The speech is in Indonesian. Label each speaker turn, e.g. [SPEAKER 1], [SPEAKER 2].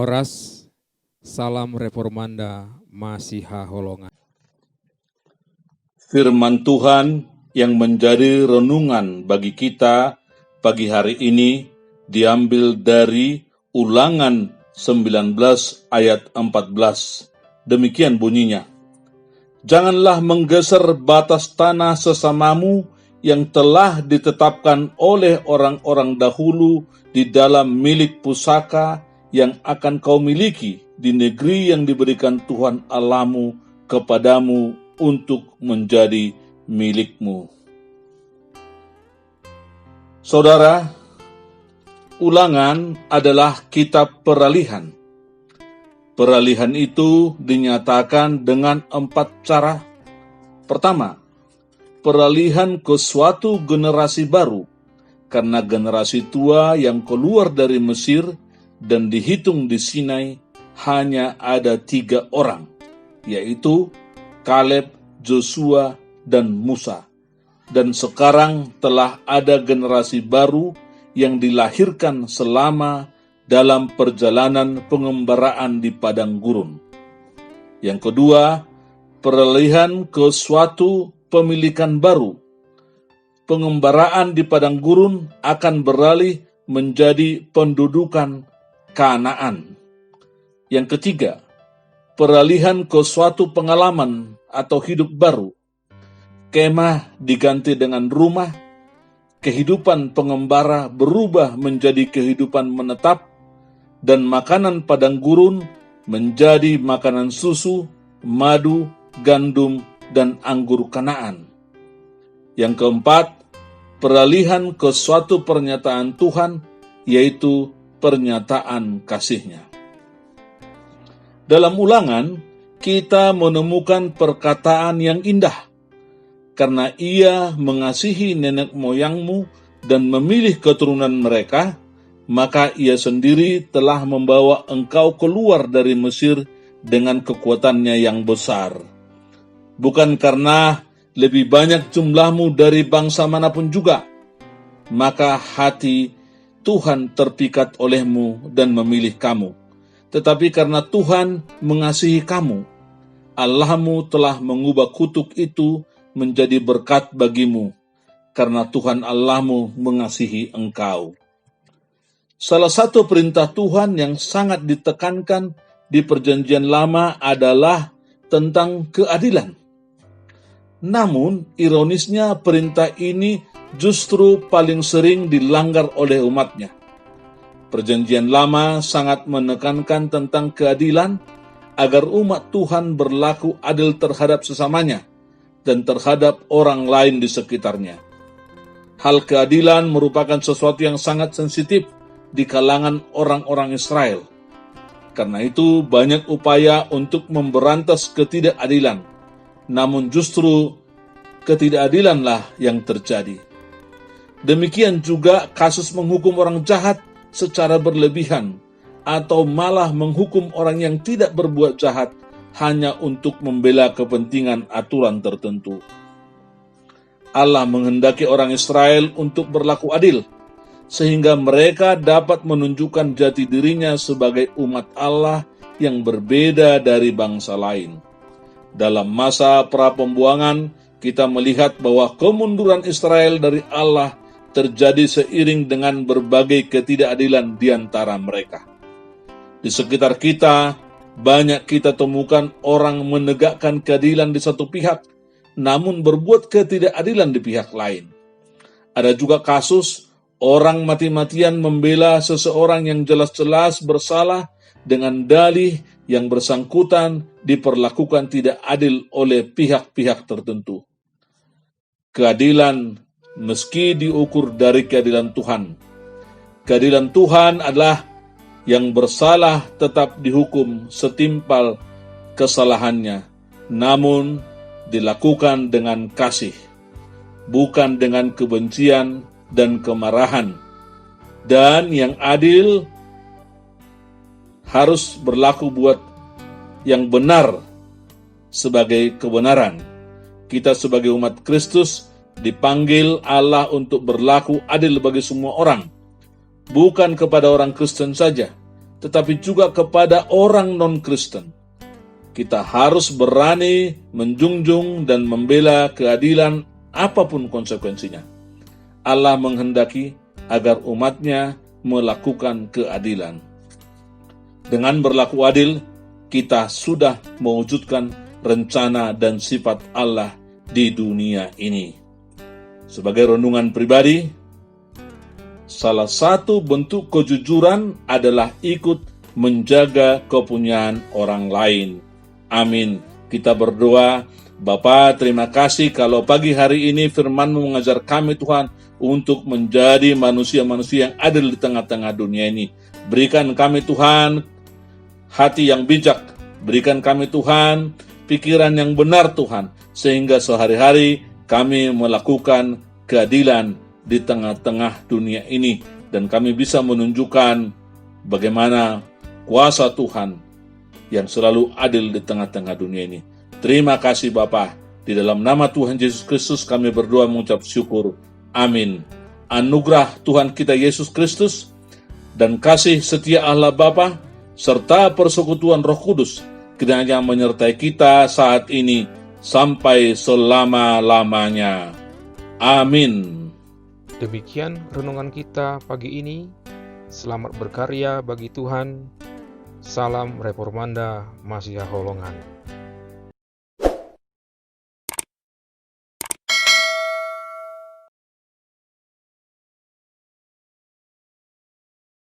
[SPEAKER 1] Horas, salam reformanda Masiha Holongan.
[SPEAKER 2] Firman Tuhan yang menjadi renungan bagi kita pagi hari ini diambil dari Ulangan 19 ayat 14. Demikian bunyinya. Janganlah menggeser batas tanah sesamamu yang telah ditetapkan oleh orang-orang dahulu di dalam milik pusaka yang akan kau miliki di negeri yang diberikan Tuhan Allahmu kepadamu untuk menjadi milikmu. Saudara, Ulangan adalah kitab peralihan. Peralihan itu dinyatakan dengan 4 cara. Pertama, peralihan ke suatu generasi baru, karena generasi tua yang keluar dari Mesir dan dihitung di Sinai hanya ada 3 orang, yaitu Kaleb, Joshua, dan Musa. Dan sekarang telah ada generasi baru yang dilahirkan selama dalam perjalanan pengembaraan di padang gurun. Yang kedua, peralihan ke suatu pemilikan baru. Pengembaraan di padang gurun akan beralih menjadi pendudukan Kanaan. Yang ketiga, peralihan ke suatu pengalaman atau hidup baru. Kemah diganti dengan rumah, kehidupan pengembara berubah menjadi kehidupan menetap, dan makanan padang gurun menjadi makanan susu, madu, gandum, dan anggur Kanaan. Yang keempat, peralihan ke suatu pernyataan Tuhan, yaitu pernyataan kasih-Nya. Dalam Ulangan, kita menemukan perkataan yang indah, karena Ia mengasihi nenek moyangmu dan memilih keturunan mereka, maka Ia sendiri telah membawa engkau keluar dari Mesir dengan kekuatannya yang besar. Bukan karena lebih banyak jumlahmu dari bangsa manapun juga, maka hati Tuhan terpikat olehmu dan memilih kamu. Tetapi karena Tuhan mengasihi kamu, Allahmu telah mengubah kutuk itu menjadi berkat bagimu, karena Tuhan Allahmu mengasihi engkau. Salah satu perintah Tuhan yang sangat ditekankan di Perjanjian Lama adalah tentang keadilan. Namun, ironisnya perintah ini justru paling sering dilanggar oleh umatnya. Perjanjian Lama sangat menekankan tentang keadilan agar umat Tuhan berlaku adil terhadap sesamanya dan terhadap orang lain di sekitarnya. Hal keadilan merupakan sesuatu yang sangat sensitif di kalangan orang-orang Israel. Karena itu banyak upaya untuk memberantas ketidakadilan, namun justru ketidakadilanlah yang terjadi. Demikian juga kasus menghukum orang jahat secara berlebihan, atau malah menghukum orang yang tidak berbuat jahat hanya untuk membela kepentingan aturan tertentu. Allah menghendaki orang Israel untuk berlaku adil, sehingga mereka dapat menunjukkan jati dirinya sebagai umat Allah yang berbeda dari bangsa lain. Dalam masa pra-pembuangan, kita melihat bahwa kemunduran Israel dari Allah terjadi seiring dengan berbagai ketidakadilan di antara mereka. Di sekitar kita, banyak kita temukan orang menegakkan keadilan di satu pihak, namun berbuat ketidakadilan di pihak lain. Ada juga kasus orang mati-matian membela seseorang yang jelas-jelas bersalah dengan dalih yang bersangkutan diperlakukan tidak adil oleh pihak-pihak tertentu. Keadilan meski diukur dari keadilan Tuhan. Keadilan Tuhan adalah yang bersalah tetap dihukum setimpal kesalahannya, namun dilakukan dengan kasih, bukan dengan kebencian dan kemarahan. Dan yang adil harus berlaku buat yang benar sebagai kebenaran. Kita sebagai umat Kristus dipanggil Allah untuk berlaku adil bagi semua orang, bukan kepada orang Kristen saja, tetapi juga kepada orang non-Kristen. Kita harus berani menjunjung dan membela keadilan apapun konsekuensinya. Allah menghendaki agar umatnya melakukan keadilan. Dengan berlaku adil, kita sudah mewujudkan rencana dan sifat Allah di dunia ini. Sebagai renungan pribadi, salah satu bentuk kejujuran adalah ikut menjaga kepunyaan orang lain. Amin. Kita berdoa, Bapa, terima kasih kalau pagi hari ini firman-Mu mengajar kami Tuhan untuk menjadi manusia-manusia yang adil di tengah-tengah dunia ini. Berikan kami Tuhan hati yang bijak, berikan kami Tuhan pikiran yang benar Tuhan, sehingga sehari-hari kami melakukan keadilan di tengah-tengah dunia ini, dan kami bisa menunjukkan bagaimana kuasa Tuhan yang selalu adil di tengah-tengah dunia ini. Terima kasih Bapa. Di dalam nama Tuhan Yesus Kristus kami berdoa mengucap syukur. Amin. Anugerah Tuhan kita Yesus Kristus dan kasih setia Allah Bapa serta persekutuan Roh Kudus kiranya menyertai kita saat ini sampai selama-lamanya. Amin.
[SPEAKER 1] Demikian renungan kita pagi ini. Selamat berkarya bagi Tuhan. Salam Reformanda Masiha Holongan.